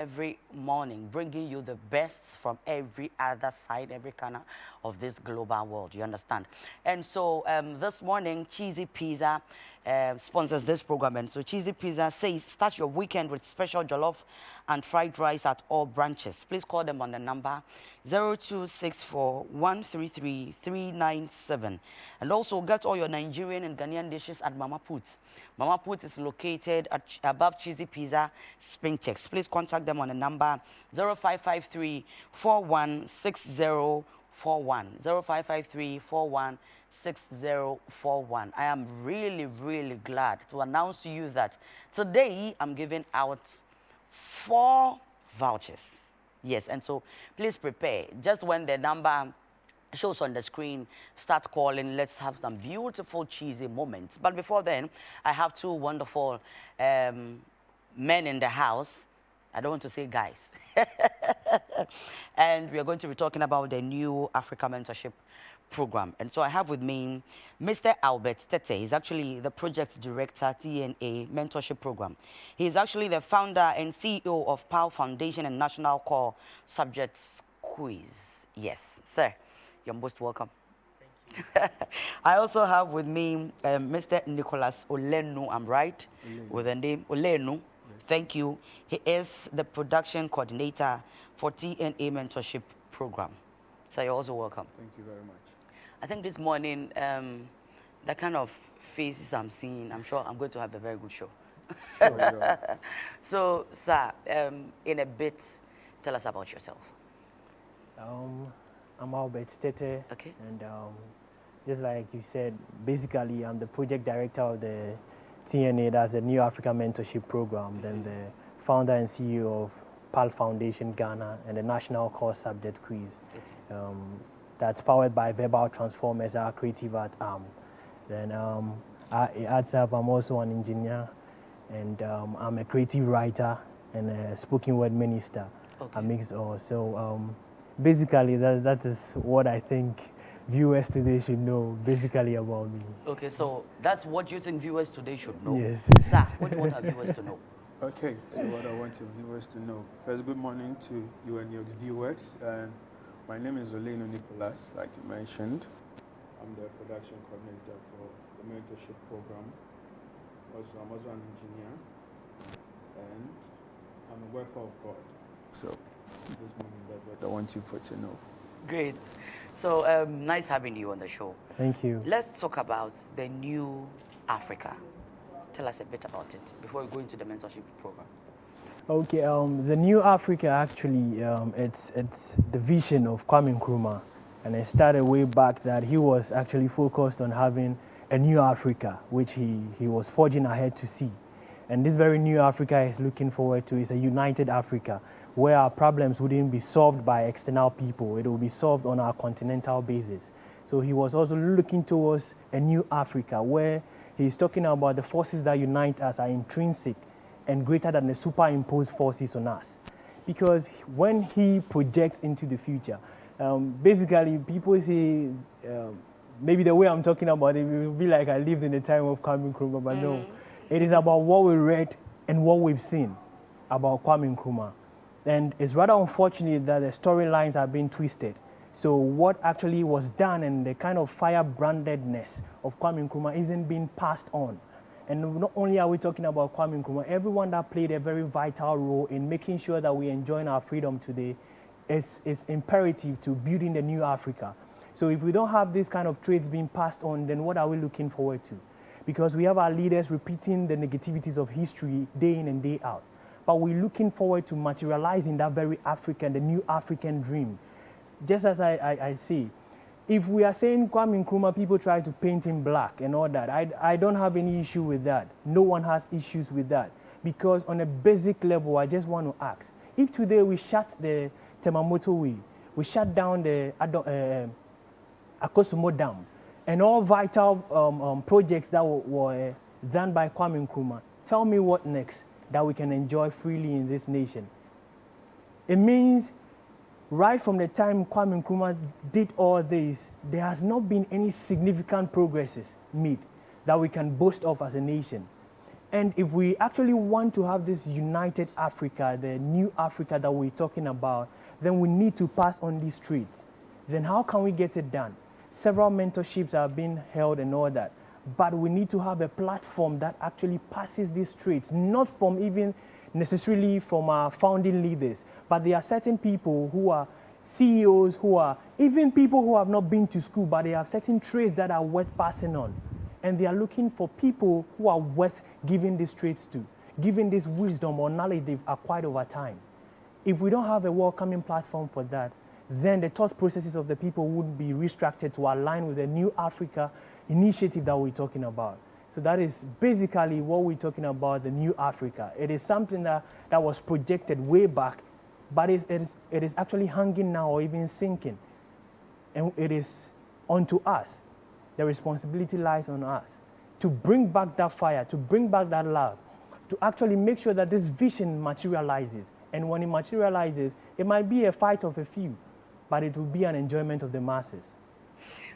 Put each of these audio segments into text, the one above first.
every morning, bringing you the best from every other side, every corner of this global world. You understand? And so this morning, Cheesy Pizza sponsors this program. And so Cheesy Pizza says, start your weekend with special jollof and fried rice at all branches. Please call them on the number 0264 133 397. And also get all your Nigerian and Ghanaian dishes at Mama Put. Mama Put is located above Cheesy Pizza Spintex. Please contact them on the number 0553 416041. 0553 416041. I am really glad to announce to you that today I'm giving out 4 vouchers. Yes, and so please prepare. Just when the number shows on the screen, start calling. Let's have some beautiful cheesy moments. But before then, I have 2 wonderful men in the house. I don't want to say guys. And we are going to be talking about the new Africa Mentorship Program. And so I have with me Mr. ALBERT TETTEH. He's actually the project director, TNA Mentorship Program. He is actually the founder and CEO of PAL Foundation and National Core Subjects Quiz. Yes, sir. You're most welcome. Thank you. I also have with me Mr. NICHOLAS OLLENNU. I'm right? Ollennu. With the name Ollennu. Yes. Thank you. He is the production coordinator for TNA Mentorship Program. So you're also welcome. Thank you very much. I think this morning, the kind of faces I'm seeing, I'm sure I'm going to have a very good show. Sure. So, sir, in a bit, tell us about yourself. I'm ALBERT TETTEH. Okay. And just like you said, basically, I'm the project director of the TNA, that's the New Africa Mentorship Program, then the founder and CEO of PAL Foundation Ghana and the National Core Subject Quiz. Okay. That's powered by Verbal Transformers, our creative art arm. Then I'm also an engineer, and I'm a creative writer and a spoken word minister. Okay. A mix of. So basically, that is what I think viewers today should know basically about me. Okay, so that's what you think viewers today should know. Yes. Sir, what do you want our viewers to know? Okay, so what I want your viewers to know. First, good morning to you and your viewers. My name is Ollennu Nicholas, like you mentioned. I'm the production coordinator for the mentorship program. I'm also an engineer, and I'm a worker of God. So this morning, that's what I want you to know. Great. So nice having you on the show. Thank you. Let's talk about the new Africa. Tell us a bit about it before we go into the mentorship program. Okay, the New Africa actually, it's the vision of KWAME NKRUMAH, and it started way back that he was actually focused on having a new Africa, which he was forging ahead to see. And this very new Africa is looking forward to is a united Africa, where our problems wouldn't be solved by external people, it will be solved on our continental basis. So he was also looking towards a new Africa, where he's talking about the forces that unite us are intrinsic and greater than the superimposed forces on us. Because when he projects into the future, basically people say, maybe the way I'm talking about it will be like I lived in the time of KWAME NKRUMAH, but no. It is about what we read and what we've seen about KWAME NKRUMAH. And it's rather unfortunate that the storylines are being twisted. So what actually was done and the kind of firebrandedness of KWAME NKRUMAH isn't being passed on. And not only are we talking about KWAME NKRUMAH, everyone that played a very vital role in making sure that we enjoy our freedom today is imperative to building the new Africa. So if we don't have this kind of traits being passed on, then what are we looking forward to? Because we have our leaders repeating the negativities of history day in and day out. But we're looking forward to materializing that very African, the new African dream. Just as I say, if we are saying KWAME NKRUMAH, people try to paint him black and all that. I don't have any issue with that. No one has issues with that. Because on a basic level, I just want to ask, if today we shut the Temamoto Way, we shut down the Akosumo Dam, and all vital projects that were done by KWAME NKRUMAH, tell me what next that we can enjoy freely in this nation. It means right from the time KWAME NKRUMAH did all this, there has not been any significant progresses made that we can boast of as a nation. And if we actually want to have this united Africa, the new Africa that we're talking about, then we need to pass on these traits. Then how can we get it done? Several mentorships are being held and all that, but we need to have a platform that actually passes these traits, not from even necessarily from our founding leaders, but there are certain people who are CEOs, who are even people who have not been to school, but they have certain traits that are worth passing on. And they are looking for people who are worth giving these traits to, giving this wisdom or knowledge they've acquired over time. If we don't have a welcoming platform for that, then the thought processes of the people would be restructured to align with the New Africa initiative that we're talking about. So that is basically what we're talking about, the New Africa. It is something that was projected way back, but it is actually hanging now or even sinking. And it is onto us. The responsibility lies on us to bring back that fire, to bring back that love, to actually make sure that this vision materializes. And when it materializes, it might be a fight of a few, but it will be an enjoyment of the masses.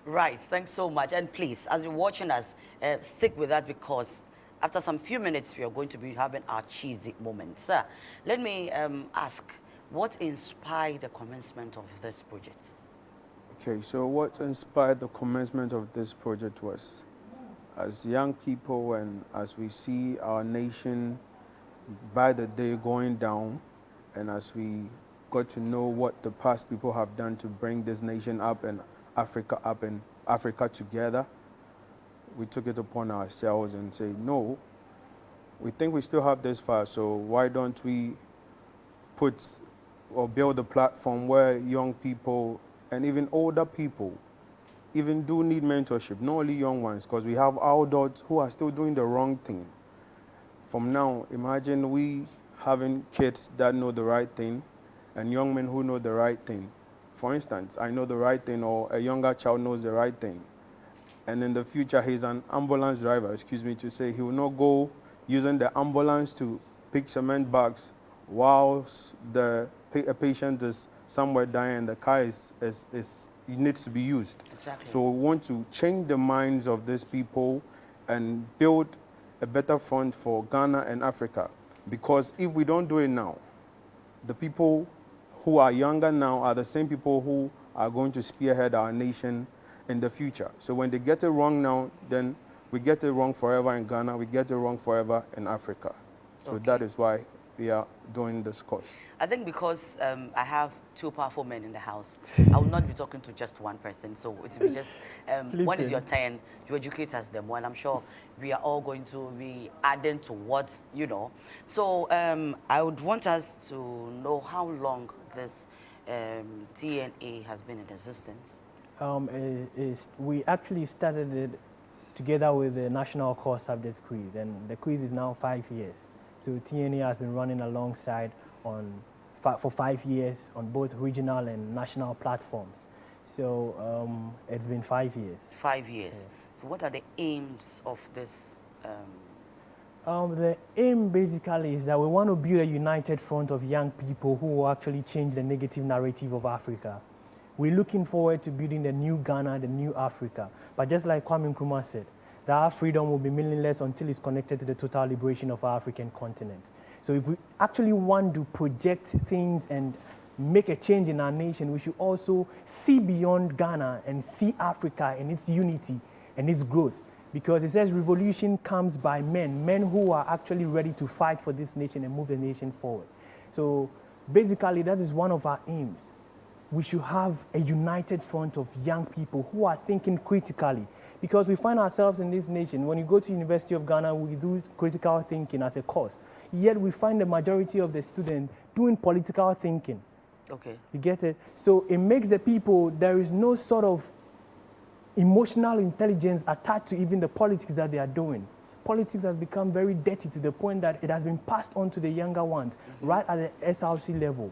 Right, thanks so much. And please, as you're watching us, stick with us because after some few minutes, we are going to be having our cheesy moment. Sir, let me ask, what inspired the commencement of this project? Okay, so what inspired the commencement of this project was, as young people and as we see our nation by the day going down, and as we got to know what the past people have done to bring this nation up and Africa together, we took it upon ourselves and say, no, we think we still have this far, so why don't we put or build a platform where young people and even older people even do need mentorship, not only young ones, because we have adults who are still doing the wrong thing. From now, imagine we having kids that know the right thing and young men who know the right thing. For instance, I know the right thing, or a younger child knows the right thing. And in the future, he's an ambulance driver, to say he will not go using the ambulance to pick cement bags whilst a patient is somewhere dying and the car needs to be used. Exactly. So we want to change the minds of these people and build a better front for Ghana and Africa. Because if we don't do it now, the people who are younger now are the same people who are going to spearhead our nation in the future. So when they get it wrong now, then we get it wrong forever in Ghana, we get it wrong forever in Africa. So Okay. that is why we are doing this course. I think because I have two powerful men in the house, I will not be talking to just one person. So it will be just, when is your turn, you educate us them. Well, I'm sure we are all going to be adding to what, you know. So I would want us to know how long this TNA has been in existence. We actually started it together with the National Core Subjects Quiz, and the quiz is now 5 years. So TNA has been running alongside for 5 years on both regional and national platforms. So it's been 5 years. 5 years. Yeah. So what are the aims of this? The aim basically is that we want to build a united front of young people who will actually change the negative narrative of Africa. We're looking forward to building the new Ghana, the new Africa. But just like KWAME NKRUMAH said, that our freedom will be meaningless until it's connected to the total liberation of our African continent. So if we actually want to project things and make a change in our nation, we should also see beyond Ghana and see Africa and its unity and its growth. Because it says revolution comes by men who are actually ready to fight for this nation and move the nation forward. So basically that is one of our aims. We should have a united front of young people who are thinking critically. Because we find ourselves in this nation, when you go to University of Ghana, we do critical thinking as a course. Yet we find the majority of the students doing political thinking. Okay. You get it? So it makes the people, there is no sort of emotional intelligence attached to even the politics that they are doing. Politics has become very dirty to the point that it has been passed on to the younger ones, right at the SRC level.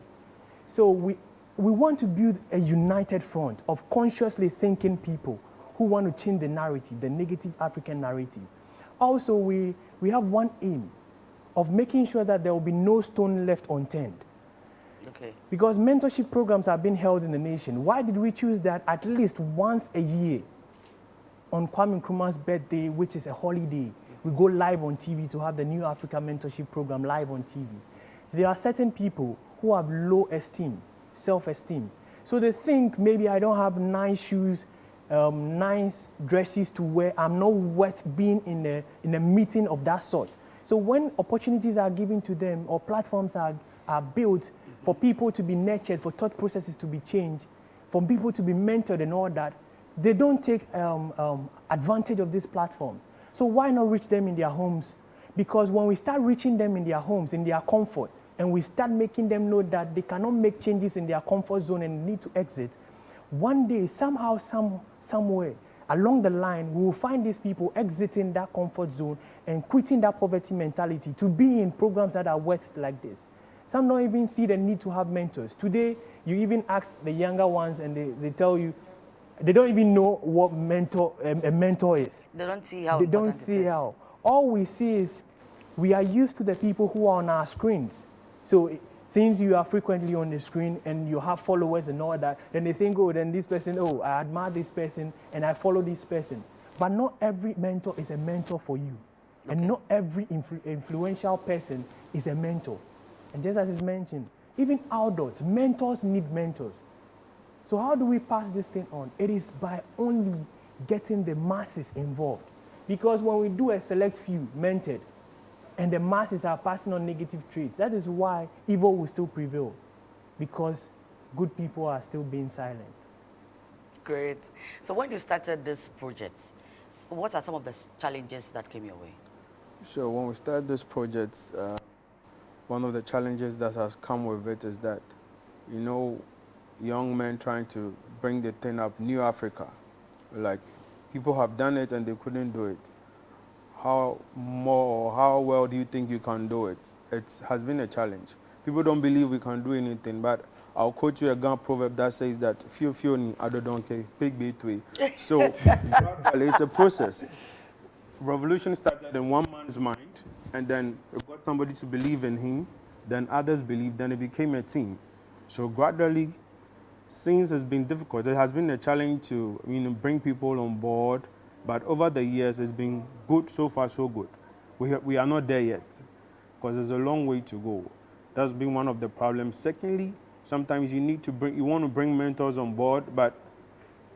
So we want to build a united front of consciously thinking people who want to change the narrative, the negative African narrative. Also, we have one aim of making sure that there will be no stone left unturned. Okay. Because mentorship programs are being held in the nation. Why did we choose that at least once a year on KWAME NKRUMAH's birthday, which is a holiday, we go live on TV to have the New Africa Mentorship Program live on TV. There are certain people who have low esteem, self-esteem. So they think maybe I don't have nice shoes, nice dresses to wear. I'm not worth being in a meeting of that sort. So when opportunities are given to them or platforms are built for people to be nurtured, for thought processes to be changed, for people to be mentored and all that, they don't take advantage of these platforms. So why not reach them in their homes? Because when we start reaching them in their homes, in their comfort, and we start making them know that they cannot make changes in their comfort zone and need to exit, one day, somehow, somewhere, along the line, we will find these people exiting that comfort zone and quitting that poverty mentality to be in programs that are worth like this. Some don't even see the need to have mentors. Today, you even ask the younger ones and they tell you, they don't even know what a mentor is. They don't see how They don't see how. All we see is we are used to the people who are on our screens. So since you are frequently on the screen and you have followers and all that, then they think, oh, then this person, oh, I admire this person and I follow this person. But not every mentor is a mentor for you. Okay. And not every influential person is a mentor. And just as is mentioned, even adults, mentors need mentors. So how do we pass this thing on? It is by only getting the masses involved. Because when we do a select few mentored, and the masses are passing on negative traits, that is why evil will still prevail. Because good people are still being silent. Great. So when you started this project, what are some of the challenges that came your way? So when we started this project, one of the challenges that has come with it is that, you know, young men trying to bring the thing up, New Africa. Like, people have done it and they couldn't do it. How well do you think you can do it? It has been a challenge. People don't believe we can do anything, but I'll quote you a Ghana proverb that says that few ni adodonke, big betway. So it's a process. Revolution started in one man's mind, and then it got somebody to believe in him, then others believed, then it became a team. So gradually, since it's been difficult, it has been a challenge to bring people on board, but over the years it's been good, so far so good. We are not there yet, because there's a long way to go. That's been one of the problems. Secondly, sometimes you want to bring mentors on board, but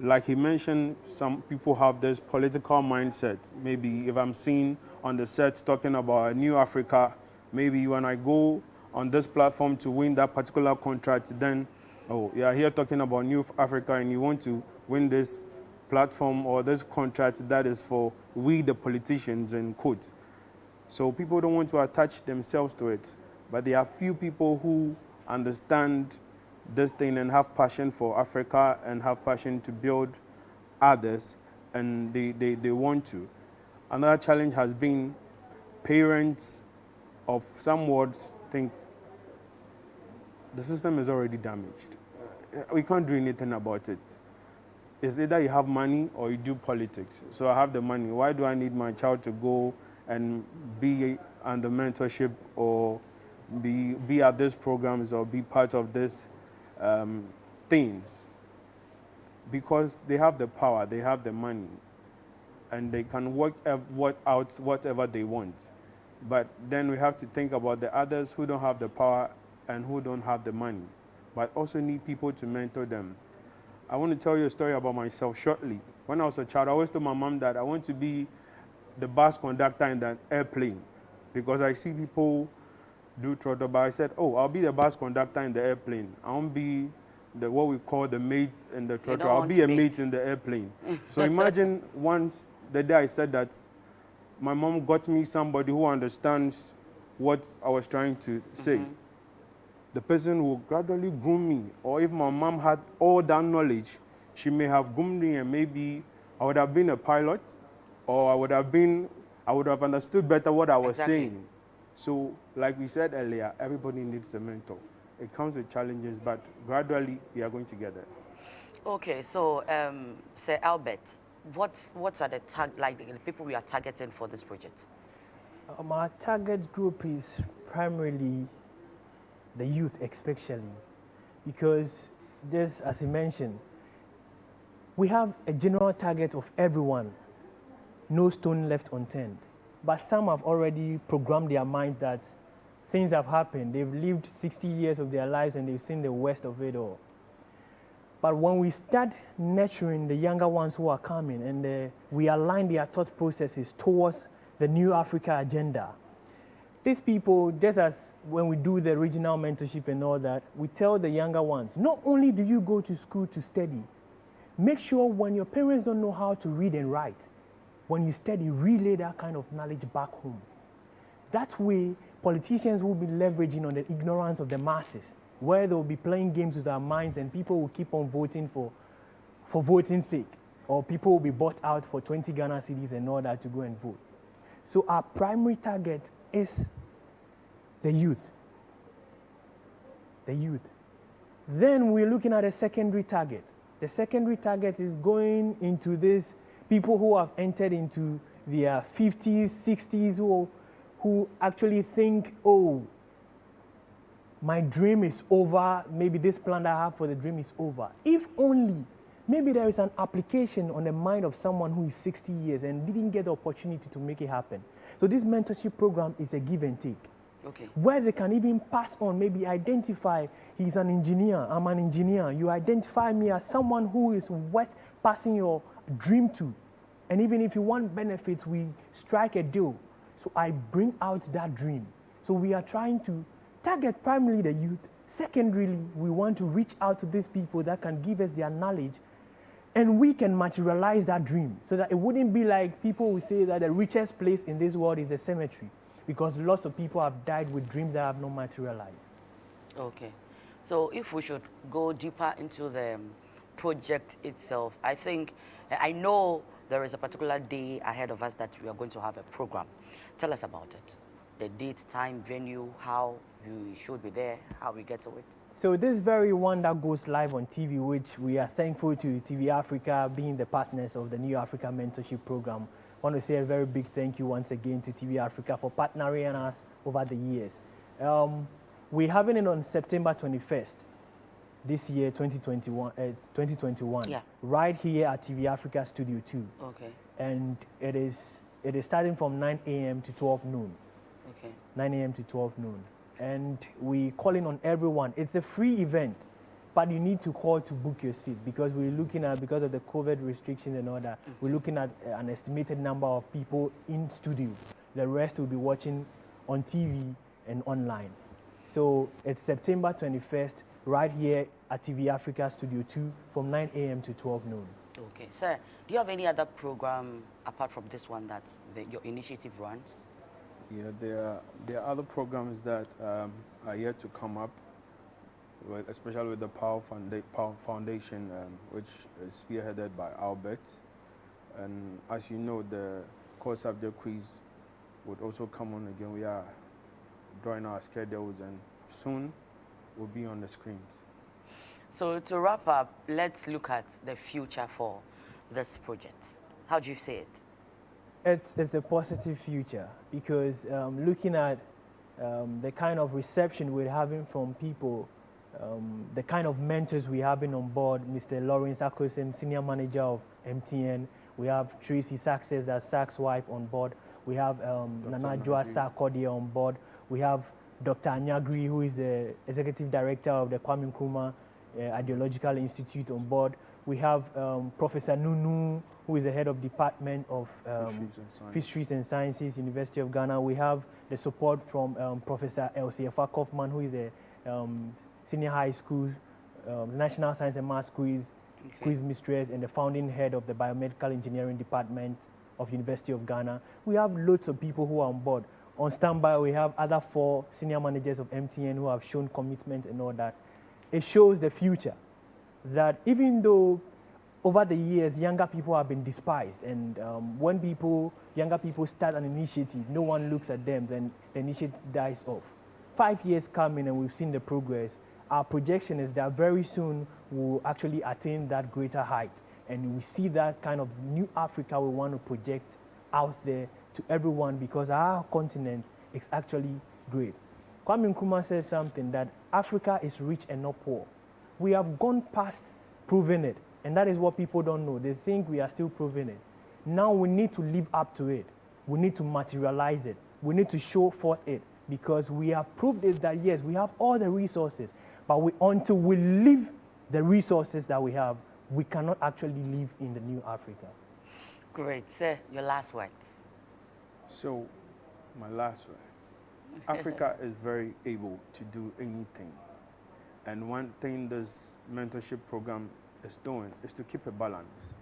like he mentioned, some people have this political mindset. Maybe if I'm seen on the set talking about a new Africa, maybe when I go on this platform to win that particular contract, then, oh, you are here talking about New Africa and you want to win this platform or this contract that is for we the politicians, in quote. So people don't want to attach themselves to it. But there are few people who understand this thing and have passion for Africa and have passion to build others, and they want to. Another challenge has been parents of some wards think the system is already damaged. We can't do anything about it. It's either you have money or you do politics. So I have the money. Why do I need my child to go and be under mentorship or be at these programs or be part of this things? Because they have the power, they have the money, and they can work out whatever they want. But then we have to think about the others who don't have the power and who don't have the money, but also need people to mentor them. I want to tell you a story about myself shortly. When I was a child, I always told my mom that I want to be the bus conductor in the airplane, because I see people do throttle, but I said, oh, I'll be the bus conductor in the airplane. I won't be what we call the mate in the throttle. I'll be a mate in the airplane. So imagine once the day I said that, my mom got me somebody who understands what I was trying to say. The person will gradually groom me. Or if my mom had all that knowledge, she may have groomed me, and maybe I would have been a pilot, or I would have understood better what I was saying. So, like we said earlier, everybody needs a mentor. It comes with challenges, but gradually we are going together. Okay, so Sir Albert, what are the people we are targeting for this project? Our target group is primarily the youth, especially, because just as he mentioned, we have a general target of everyone, no stone left unturned. but some have already programmed their mind that things have happened. They've lived 60 years of their lives and they've seen the worst of it all. But when we start nurturing the younger ones who are coming and we align their thought processes towards the New Africa agenda, these people, just as when we do the regional mentorship and all that, we tell the younger ones, not only do you go to school to study, make sure when your parents don't know how to read and write, when you study, relay that kind of knowledge back home. That way, politicians will be leveraging on the ignorance of the masses, where they'll be playing games with our minds and people will keep on voting for voting's sake, or people will be bought out for 20 Ghana cedis and all that to go and vote. So our primary target is the youth. The youth. Then we're looking at a secondary target. The secondary target is going into these people who have entered into their 50s, 60s, who actually think, oh, my dream is over, maybe this plan that I have for the dream is over. If only, maybe there is an application on the mind of someone who is 60 years and didn't get the opportunity to make it happen. So this mentorship program is a give and take. Okay. Where they can even pass on, maybe identify, he's an engineer, I'm an engineer. You identify me as someone who is worth passing your dream to. And even if you want benefits, we strike a deal. So I bring out that dream. So we are trying to target primarily the youth. Secondarily, we want to reach out to these people that can give us their knowledge and we can materialize that dream so that it wouldn't be like people will say that the richest place in this world is a cemetery because lots of people have died with dreams that have not materialized. Okay. So if we should go deeper into the project itself, I know there is a particular day ahead of us that we are going to have a program. Tell us about it. The date, time, venue, how we should be there, how we get to it. So this very one that goes live on TV, which we are thankful to TV Africa being the partners of the New Africa Mentorship Program. I want to say a very big thank you once again to TV Africa for partnering us over the years. We're having it on September 21st, this year, 2021, yeah. Right here at TV Africa Studio 2. Okay. And it is starting from 9 a.m. to 12 noon. Okay. 9 a.m. to 12 noon. And we calling on everyone. It's a free event, but you need to call to book your seat because we're looking at, because of the COVID restrictions and all that, we're looking at an estimated number of people in studio. The rest will be watching on TV and online. So it's September 21st, right here at TV Africa Studio 2 from 9 a.m. to 12 noon. Okay. Sir, do you have any other program apart from this one that your initiative runs? Yeah, there are other programs that are yet to come up, especially with the Power Foundation, which is spearheaded by Albert. And as you know, the core subject quiz would also come on again. We are drawing our schedules and soon we'll be on the screens. So to wrap up, let's look at the future for this project. How do you see it? It's a positive future because looking at the kind of reception we're having from people, the kind of mentors we're having on board, Mr. Lawrence Akosen, Senior Manager of MTN. We have Tracy Success, that's Sack's wife, on board. We have Nana Joa Sarkodie on board. We have Dr. Anyagri, who is the Executive Director of the KWAME NKRUMAH Ideological Institute, on board. We have Professor Nunu, who is the head of Department of Fisheries and Sciences, University of Ghana. We have the support from Professor Elsie-Efa Kaufman, who is the Senior High School National Science and Maths Quiz Mistress and the founding head of the Biomedical Engineering Department of University of Ghana. We have loads of people who are on board. On standby, we have other 4 senior managers of MTN who have shown commitment and all that. It shows the future, that even though over the years, younger people have been despised, and when younger people start an initiative, no one looks at them, then the initiative dies off. 5 years come in and we've seen the progress. Our projection is that very soon we'll actually attain that greater height, and we see that kind of new Africa we want to project out there to everyone because our continent is actually great. KWAME NKRUMAH says something that Africa is rich and not poor. We have gone past proving it. And that is what people don't know. They think we are still proving it. Now we need to live up to it. we need to materialize it. We need to show forth it, because we have proved it that yes, we have all the resources, but until we live the resources that we have, we cannot actually live in the new Africa. Great. Sir, your last words. So, my last words. Africa is very able to do anything. And one thing this mentorship program is doing is to keep a balance.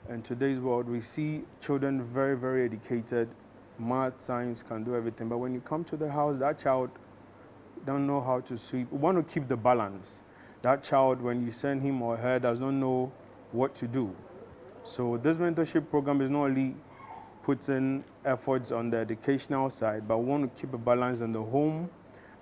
In today's world, we see children very, very educated, math, science, can do everything. But when you come to the house, that child don't know how to sweep. We want to keep the balance. That child, when you send him or her, does not know what to do. So this mentorship program is not only putting efforts on the educational side, but we want to keep a balance in the home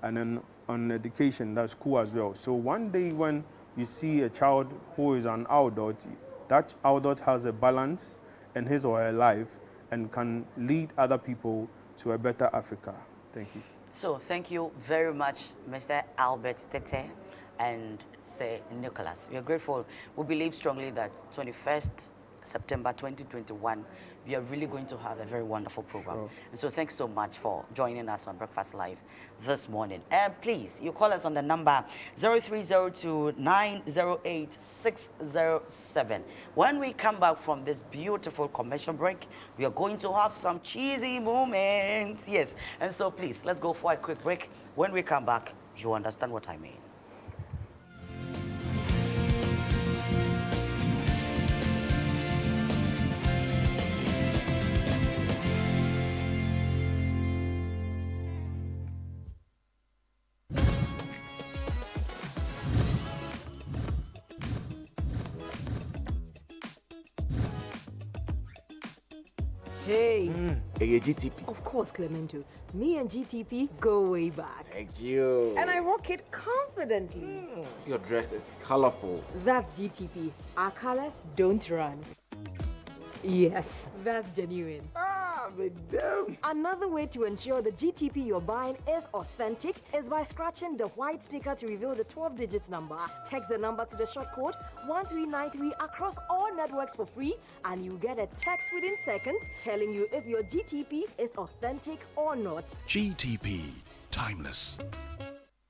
and then on education, that's school as well. So one day when you see a child who is an adult, that adult has a balance in his or her life and can lead other people to a better Africa. Thank you. So thank you very much, Mr. Albert Tetteh and Sir Nicholas. We are grateful. We believe strongly that 21st September 2021, we are really going to have a very wonderful program. Sure. And so thanks so much for joining us on Breakfast Live this morning. And please, you call us on the number 0302-908-607. When we come back from this beautiful commercial break, we are going to have some cheesy moments. Yes. And so please, let's go for a quick break. When we come back, you understand what I mean. Hey. Hey, GTP. Of course, Clemento. Me and GTP go way back. Thank you. And I rock it confidently. Your dress is colorful. That's GTP. Our colors don't run. Yes, that's genuine. Madam. Another way to ensure the GTP you're buying is authentic is by scratching the white sticker to reveal the 12-digit number. Text the number to the short code 1393 across all networks for free, and you get a text within seconds telling you if your GTP is authentic or not. GTP, timeless.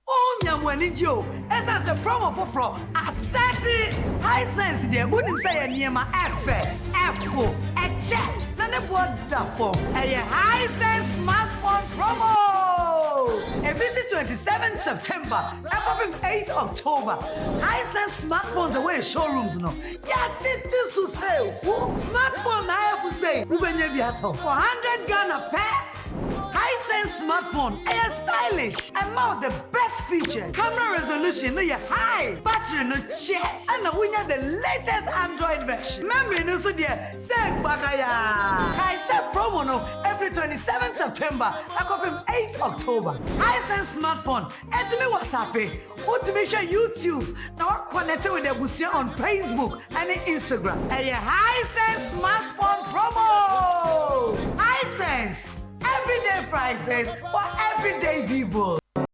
Oh, Nyamwanijo, as a promo for a certain high sense, dear, wouldn't say a near my Apple, a check, none of what for a high sense smartphone promo. Every 27th September, up 8th October, high sense smartphones away showrooms no. Yeah, this to sales. Smartphone, I have to say, for 100 Ghana pair. Hisense smartphone, air stylish, and now the best feature. Camera resolution, no you high, battery no check, and now we have the latest Android version. Memory no so dear, say bagaya. Hisense promo no every 27th September, I copy 8th October. Hisense smartphone, and to me WhatsApp, to me share YouTube. Now I connected with the Busia on Facebook and Instagram. And your Hisense smartphone promo. Hisense. Everyday prices for everyday people.